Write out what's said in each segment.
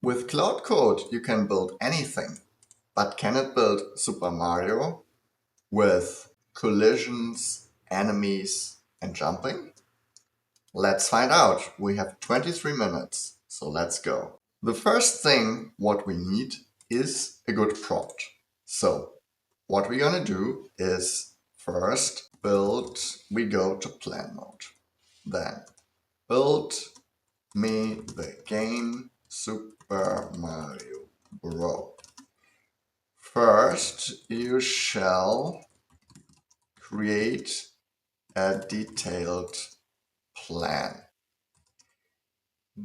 With Claude Code, you can build anything, but can it build Super Mario with collisions, enemies, and jumping? Let's find out. We have 23 minutes, so let's go. The first thing what we need is a good prompt. So what we're gonna do is first we go to plan mode. Then build me the game Super Mario Bros. First, you shall create a detailed plan.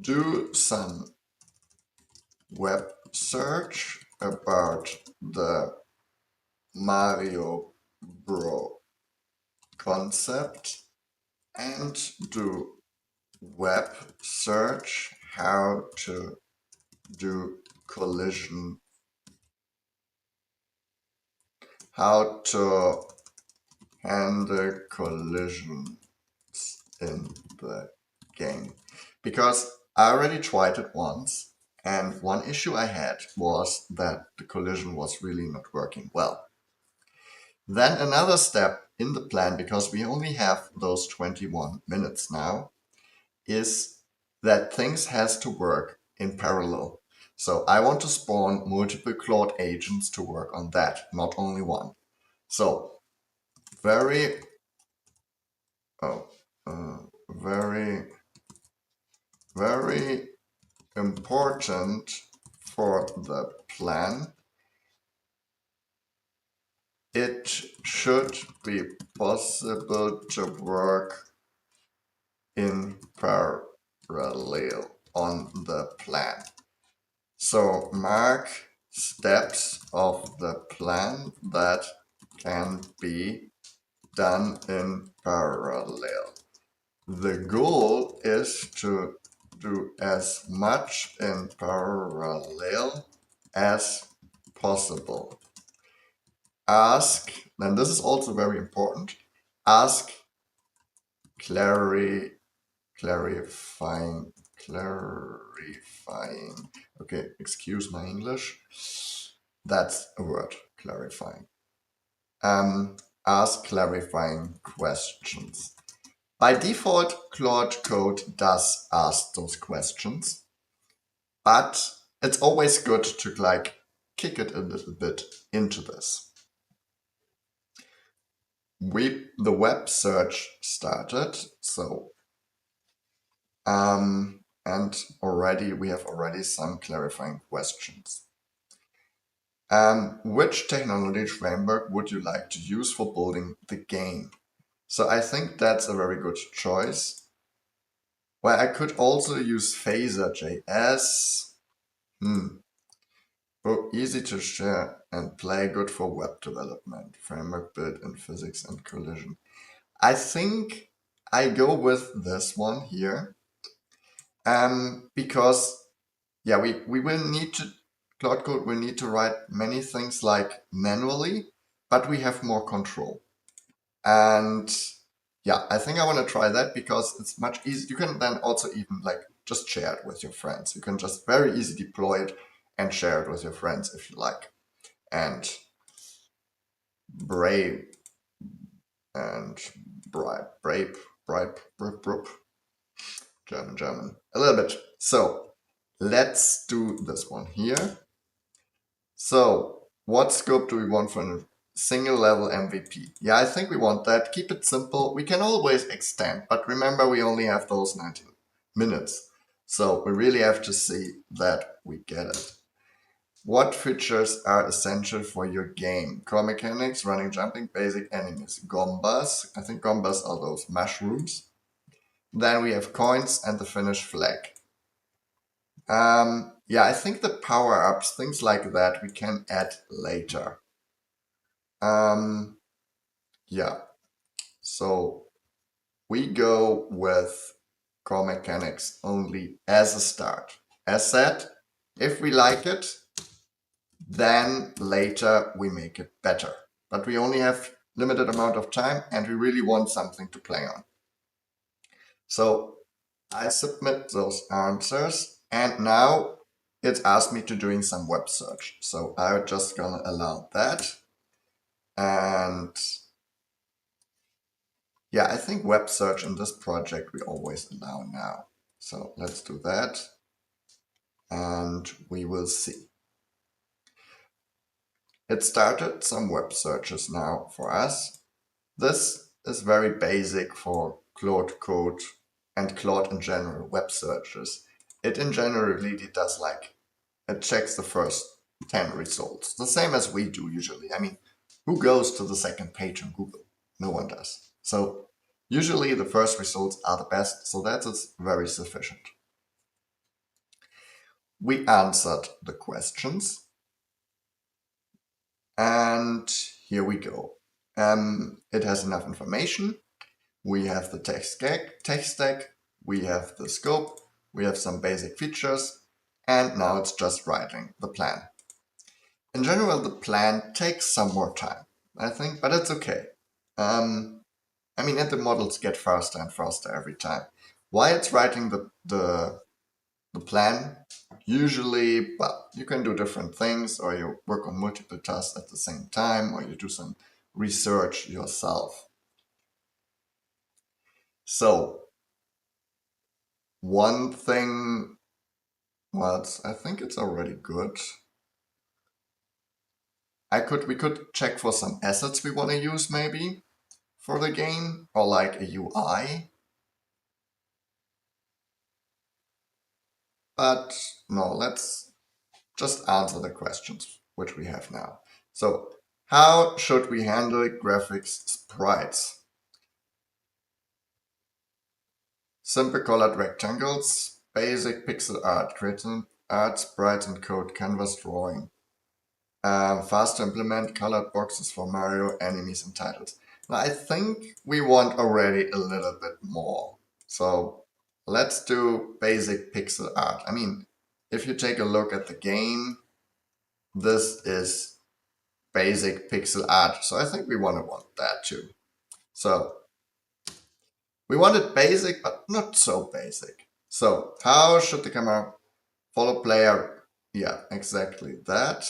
Do some web search about the Mario Bros concept and do web search how to do collision, how to handle collisions in the game. Because I already tried it once, and one issue I had was that the collision was really not working well. Then another step in the plan, because we only have those 21 minutes now, is that things has to work in parallel. So I want to spawn multiple Claude agents to work on that, not only one. So very important for the plan. It should be possible to work in parallel on the plan. So mark steps of the plan that can be done in parallel. The goal is to do as much in parallel as possible. Ask, and this is also very important, ask clarifying, okay, excuse my English, that's a word, clarifying. Ask clarifying questions. By default, Claude Code does ask those questions, but it's always good to kick it a little bit into this. The web search started, so and we have already some clarifying questions. Which technology framework would you like to use for building the game? So I think that's a very good choice. Well, I could also use Phaser.js. Oh, easy to share and play, good for web development. Framework built in physics and collision. I think I go with this one here. Because yeah, we will need to, Claude Code will need to write many things like manually, but we have more control. And yeah, I think I want to try that because it's much easier. You can then also even just share it with your friends. You can just very easily deploy it and share it with your friends if you like. And brave, German, a little bit. So let's do this one here. So what scope do we want for a single level MVP? Yeah, I think we want that. Keep it simple. We can always extend, but remember we only have those 19 minutes. So we really have to see that we get it. What features are essential for your game? Core mechanics, running, jumping, basic enemies. Gombas. I think gombas are those mushrooms. Then we have coins and the finished flag. Yeah, I think the power-ups, things like that, we can add later. Yeah, so we go with core mechanics only as a start. As said, if we like it, then later we make it better. But we only have limited amount of time and we really want something to play on. So I submit those answers and now it's asked me to doing some web search. So I'm just gonna allow that. And yeah, I think web search in this project we always allow now. So let's do that. And we will see. It started some web searches now for us. This is very basic for Claude Code and Claude in general, web searches. It in general really does like, it checks the first 10 results, the same as we do usually. I mean, who goes to the second page on Google? No one does. So usually the first results are the best, so that is very sufficient. We answered the questions, and here we go. It has enough information. We have the tech stack, we have the scope, we have some basic features, and now it's just writing the plan. In general, the plan takes some more time, I think, but it's okay. I mean, and the models get faster and faster every time. While it's writing the plan, usually, well, you can do different things, or you work on multiple tasks at the same time, or you do some research yourself. So one thing, well, I think it's already good. We could check for some assets we want to use maybe for the game, or like a UI. But no, let's just answer the questions which we have now. So how should we handle graphics sprites? Simple colored rectangles, basic pixel art, creating art, sprites and code, canvas drawing. Fast to implement colored boxes for Mario, enemies and titles. Now, I think we want already a little bit more. So let's do basic pixel art. I mean, if you take a look at the game, this is basic pixel art. So I think we want that too. So we want it basic, but not so basic. So how should the camera follow player? Yeah, exactly that.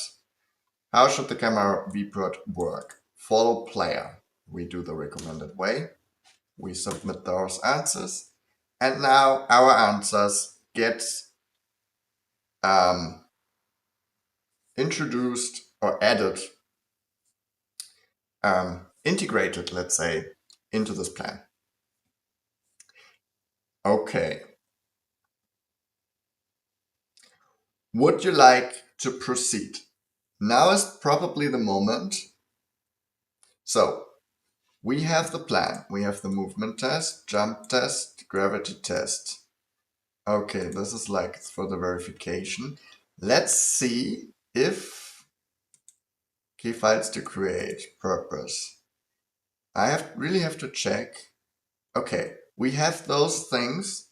How should the camera viewport work? Follow player. We do the recommended way. We submit those answers. And now our answers get introduced or added, integrated, let's say, into this plan. Okay. Would you like to proceed? Now is probably the moment. So we have the plan. We have the movement test, jump test, gravity test. Okay, this is like for the verification. Let's see if key files to create purpose. Really have to check. Okay, we have those things.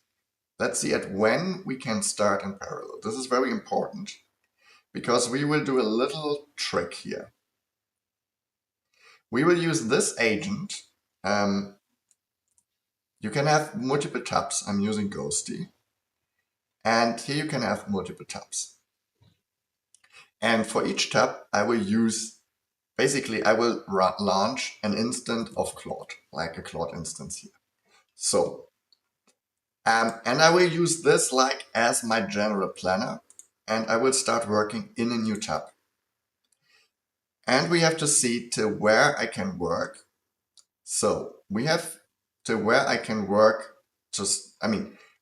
Let's see at when we can start in parallel. This is very important because we will do a little trick here. We will use this agent. You can have multiple tabs. I'm using Ghosty. And here you can have multiple tabs. And for each tab, I will use, basically, I will launch an instance of Claude, like a Claude instance here. So, and I will use this like as my general planner, and I will start working in a new tab. And we have to see to where I can work. So we have to where I can work,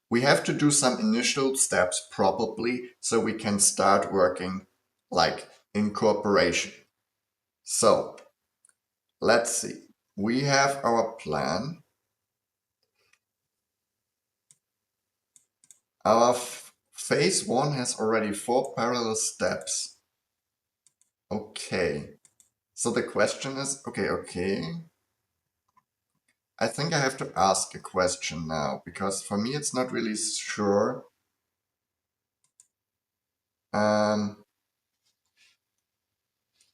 we have to do some initial steps probably so we can start working like incorporation. So let's see. We have our plan. Our phase 1 has already 4 parallel steps. Okay. So the question is, okay. I think I have to ask a question now because for me it's not really sure.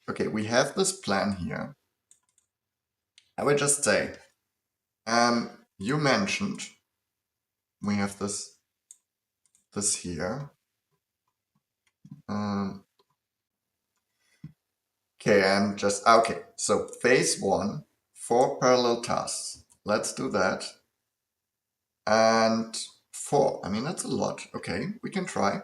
Okay, we have this plan here. I will just say, you mentioned we have this here. Okay, I'm just, okay, so phase 1, 4 parallel tasks. Let's do that. And 4, I mean, that's a lot. Okay, we can try.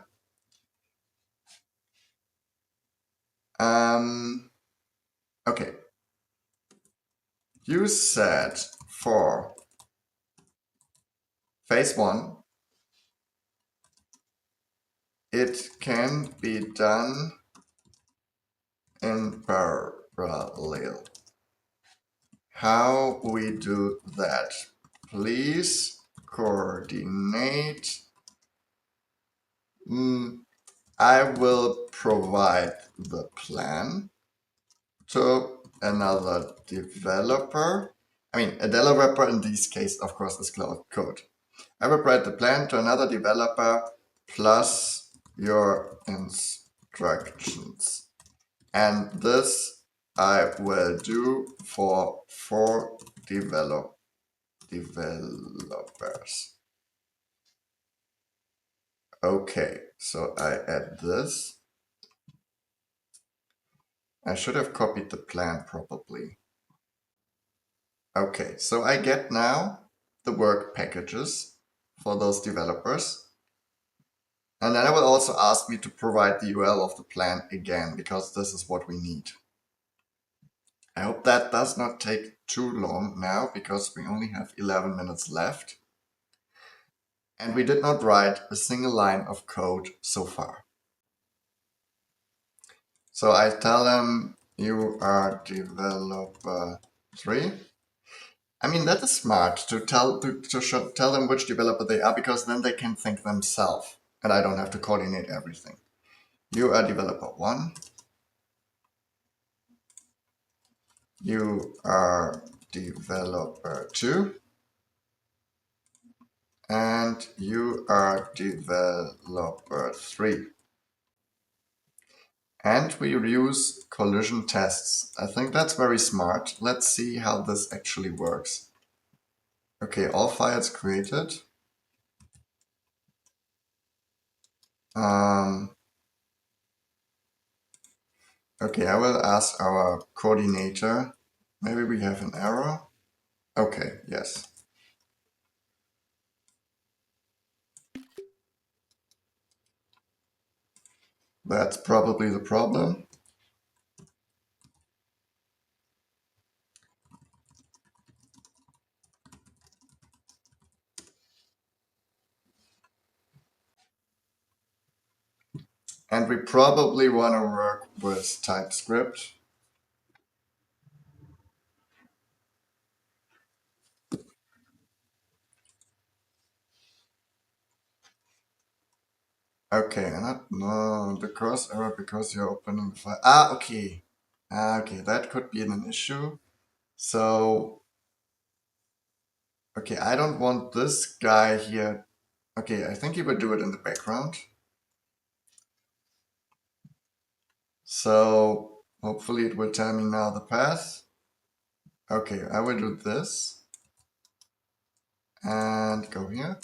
Okay, you said for phase 1, it can be done in parallel. How we do that? Please coordinate. I will provide the plan to another developer. I mean, a developer in this case, of course, is Claude Code. I will provide the plan to another developer plus your instructions. And this I will do for 4 developers. Okay, so I add this. I should have copied the plan probably. Okay, so I get now the work packages for those developers. And then it will also ask me to provide the URL of the plan again, because this is what we need. I hope that does not take too long now, because we only have 11 minutes left. And we did not write a single line of code so far. So I tell them you are developer 3. I mean, that is smart to tell them which developer they are, because then they can think themselves and I don't have to coordinate everything. You are developer 1. You are developer 2. And you are developer 3. And we use collision tests. I think that's very smart. Let's see how this actually works. Okay, all files created. Okay, I will ask our coordinator. Maybe we have an error. Okay, yes. That's probably the problem. And we probably want to work with TypeScript. Okay, no, the cross error because you're opening the file. Okay. Okay, that could be an issue. So, okay, I don't want this guy here. Okay, I think he will do it in the background. So, hopefully it will tell me now the path. Okay, I will do this. And go here.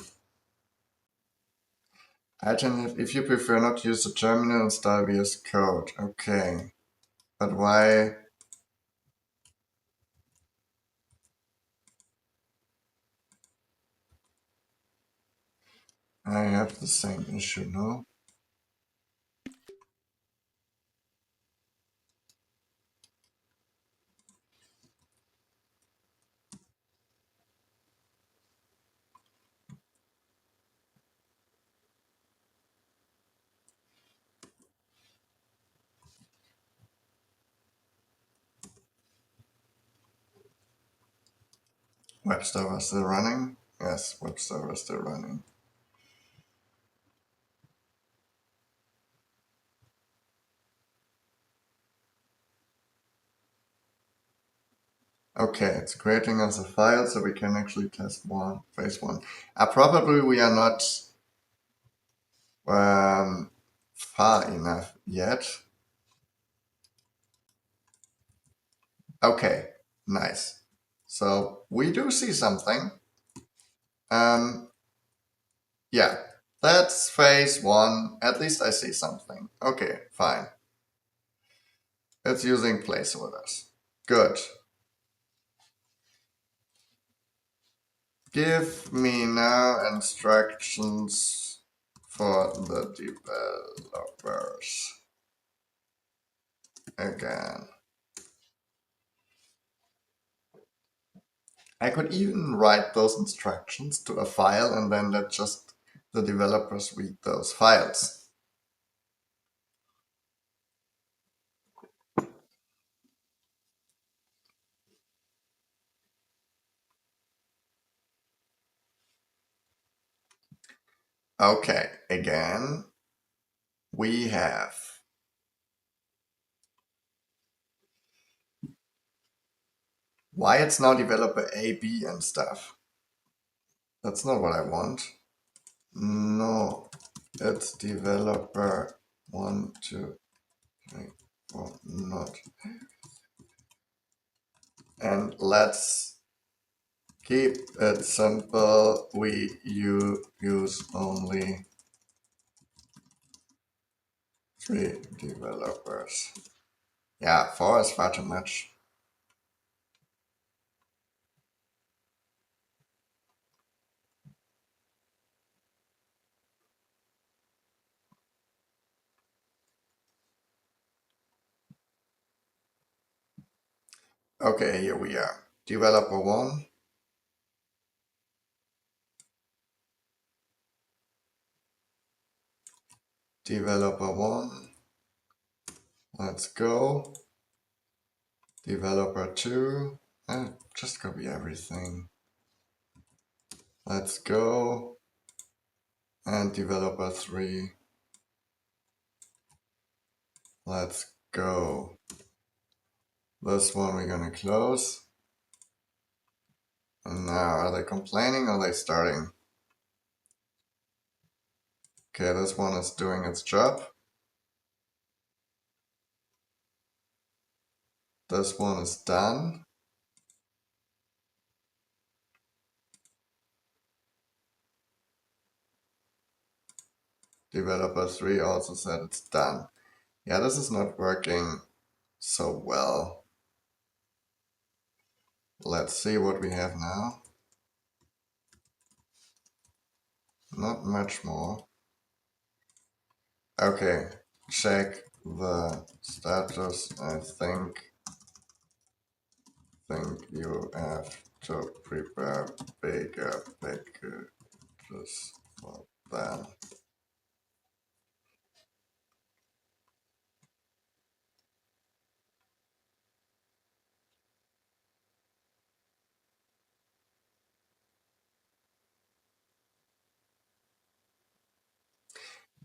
Alternate, if you prefer not to use the terminal, install VS Code. Okay, but why? I have the same issue, no? Web server still running? Yes, web server still running. Okay, it's creating us a file so we can actually test phase 1. Probably we are not far enough yet. Okay, nice. So we do see something. Yeah, that's phase 1. At least I see something. Okay, fine. It's using placeholders. Good. Give me now instructions for the developers. Again. I could even write those instructions to a file and then let just the developers read those files. Okay, again, we have why it's now developer A, B and stuff. That's not what I want. No, it's developer 1, 2, 3, 4, not. And let's keep it simple. We use only 3 developers. Yeah, 4 is far too much. Okay, here we are. Developer 1. Developer 1. Let's go. Developer 2. Just copy everything. Let's go. And developer 3. Let's go. This one we're gonna close. And now, are they complaining or are they starting? Okay, this one is doing its job. This one is done. Developer 3 also said it's done. Yeah, this is not working so well. Let's see what we have now. Not much more. Okay, check the status. I think you have to prepare bigger packages for them.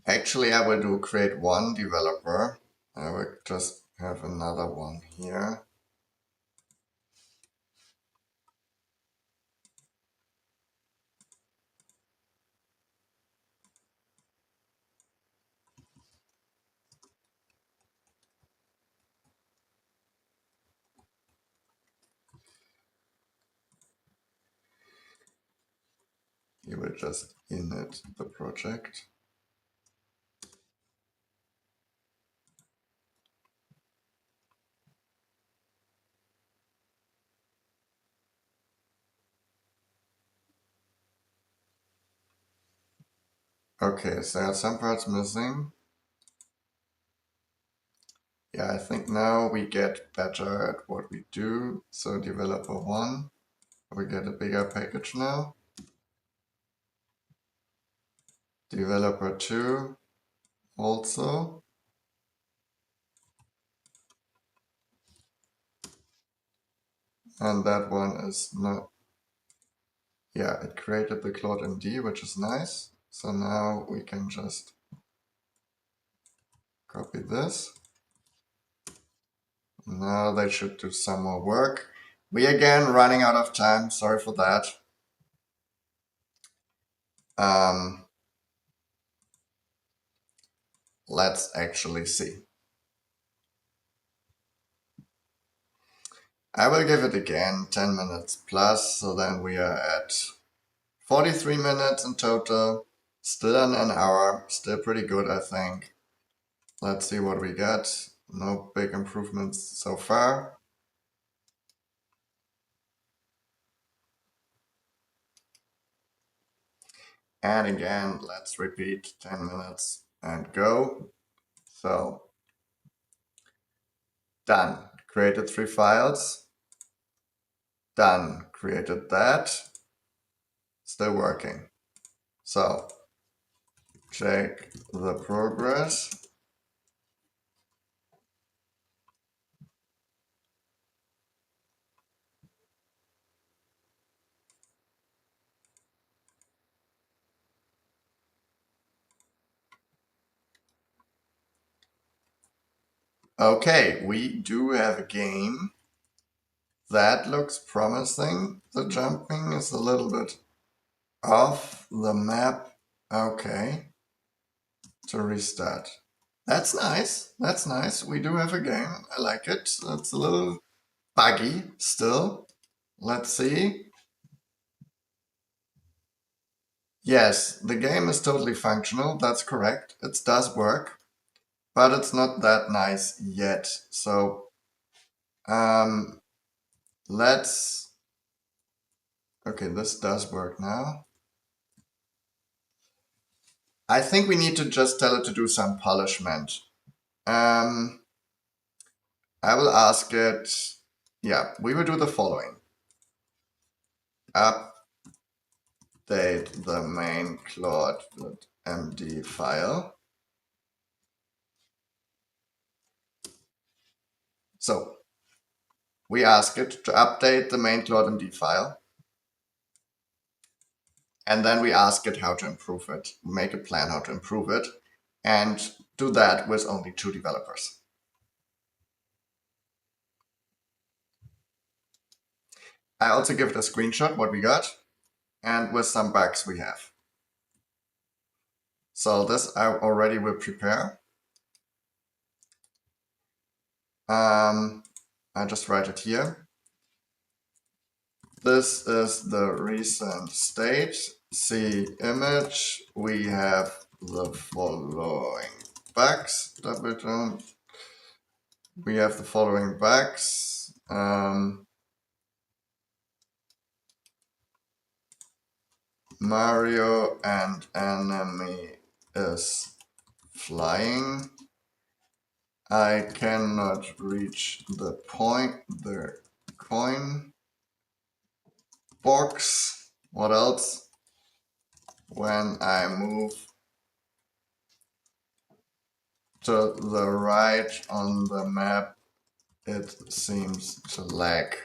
Actually, I will do create one developer. I will just have another one here. You will just init the project. Okay, so there are some parts missing. Yeah, I think now we get better at what we do. So developer 1, we get a bigger package now. Developer 2 also. And that one is not, yeah, it created the Claude MD, which is nice. So now we can just copy this. Now they should do some more work. We again running out of time, sorry for that. Let's actually see. I will give it again 10 minutes plus, so then we are at 43 minutes in total. Still in an hour, still pretty good, I think. Let's see what we get. No big improvements so far. And again, let's repeat 10 minutes and go. So, done. Created 3 files. Done. Created that. Still working. So, check the progress. Okay, we do have a game. That looks promising. The jumping is a little bit off the map. Okay. To restart. That's nice. That's nice. We do have a game. I like it. It's a little buggy still. Let's see. Yes, the game is totally functional. That's correct. It does work, but it's not that nice yet. So um, let's. Okay, this does work now. I think we need to just tell it to do some polishment. Um, I will ask it. Yeah, we will do the following. Update the main Claude.md file. So we ask it to update the main Claude.md file. And then we ask it how to improve it, make a plan how to improve it, and do that with only 2 developers. I also give it a screenshot what we got and with some bugs we have. So this I already will prepare. I just write it here. This is the recent state. See image. We have the following bugs. Double down. We have the following bugs. Mario and enemy is flying. I cannot reach the coin box. What else? When I move to the right on the map, it seems to lag.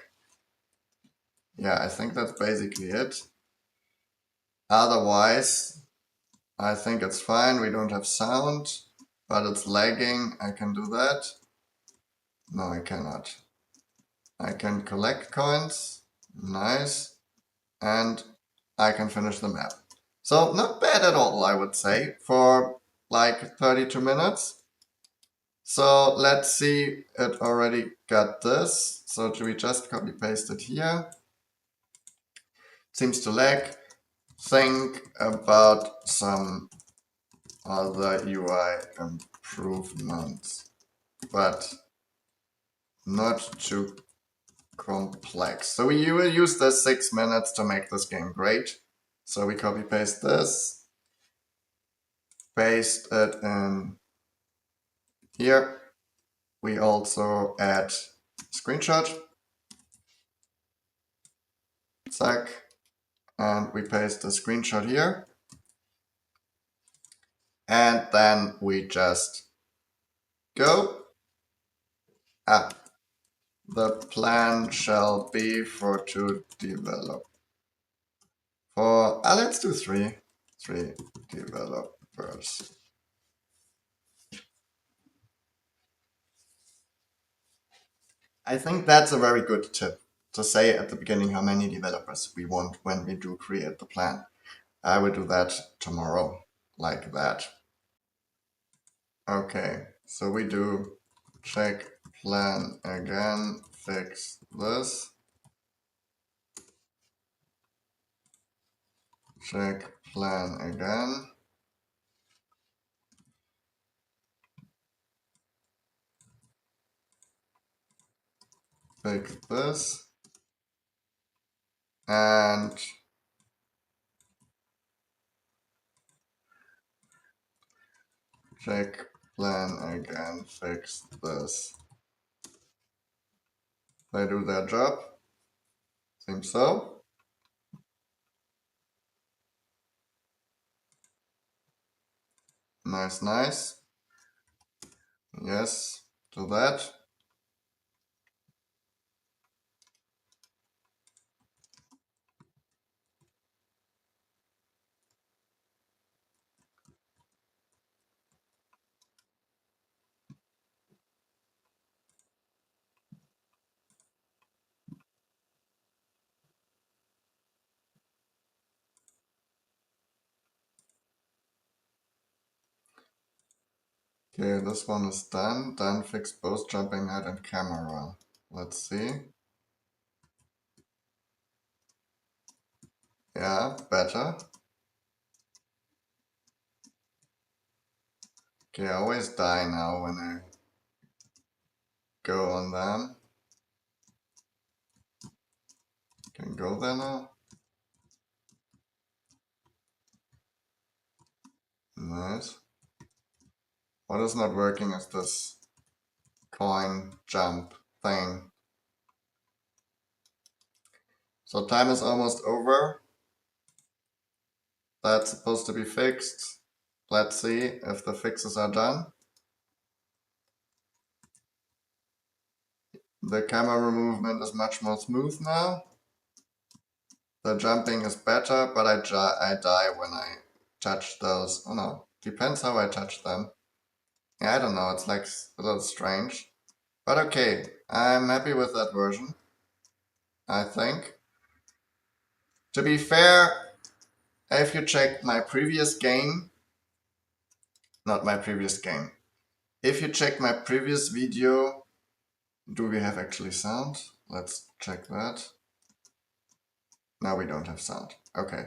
Yeah, I think that's basically it. Otherwise, I think it's fine. We don't have sound, but it's lagging. I can do that. No, I cannot. I can collect coins. Nice. And I can finish the map. So not bad at all, I would say, for like 32 minutes. So let's see, it already got this. So do we just copy paste it here? Seems to lag. Think about some other UI improvements, but not too complex. So we will use the 6 minutes to make this game great. So we copy paste this, paste it in here. We also add screenshot, zack, and we paste the screenshot here. And then we just go. The plan shall be for 2 develop. Let's do 3 developers. I think that's a very good tip to say at the beginning how many developers we want when we do create the plan. I will do that tomorrow, like that. Okay, so we do check plan again, fix this. Check plan again. fix this, and check plan again, fix this. They do their job. Seems so. Nice, nice. Yes, do that. Okay, this one is done. Done, fix both jumping head and camera. Let's see. Yeah, better. Okay, I always die now when I go on them. Can go there now. Nice. What is not working is this coin jump thing. So time is almost over. That's supposed to be fixed. Let's see if the fixes are done. The camera movement is much more smooth now. The jumping is better, but I die when I touch those. Oh no, depends how I touch them. Yeah, I don't know, it's like a little strange. But okay, I'm happy with that version, I think. To be fair, if you check my previous game, not my previous game, if you check my previous video, do we have actually sound? Let's check that. No, we don't have sound. Okay.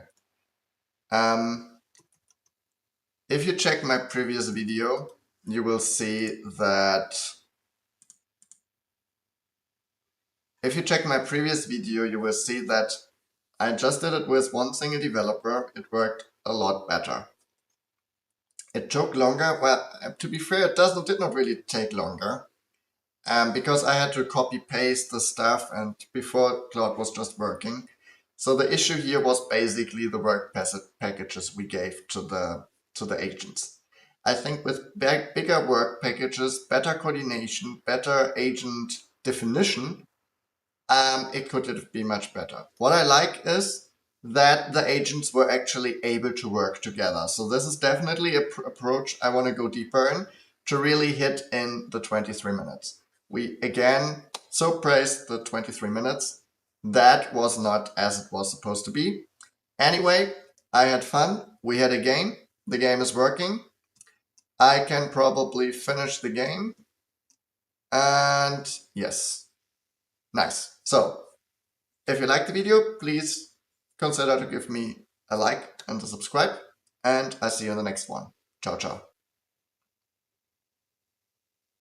If you check my previous video, you will see that I just did it with one single developer. It worked a lot better. It took longer. Well, to be fair, did not really take longer. Because I had to copy paste the stuff, and before Claude was just working. So the issue here was basically the work packages we gave to the agents. I think with bigger work packages, better coordination, better agent definition, it could be much better. What I like is that the agents were actually able to work together. So this is definitely an approach I want to go deeper in to really hit in the 23 minutes. We again so praised the 23 minutes. That was not as it was supposed to be. Anyway, I had fun. We had a game. The game is working. I can probably finish the game. And yes, nice. So if you liked the video, please consider to give me a like and a subscribe. And I'll see you in the next one. Ciao, ciao.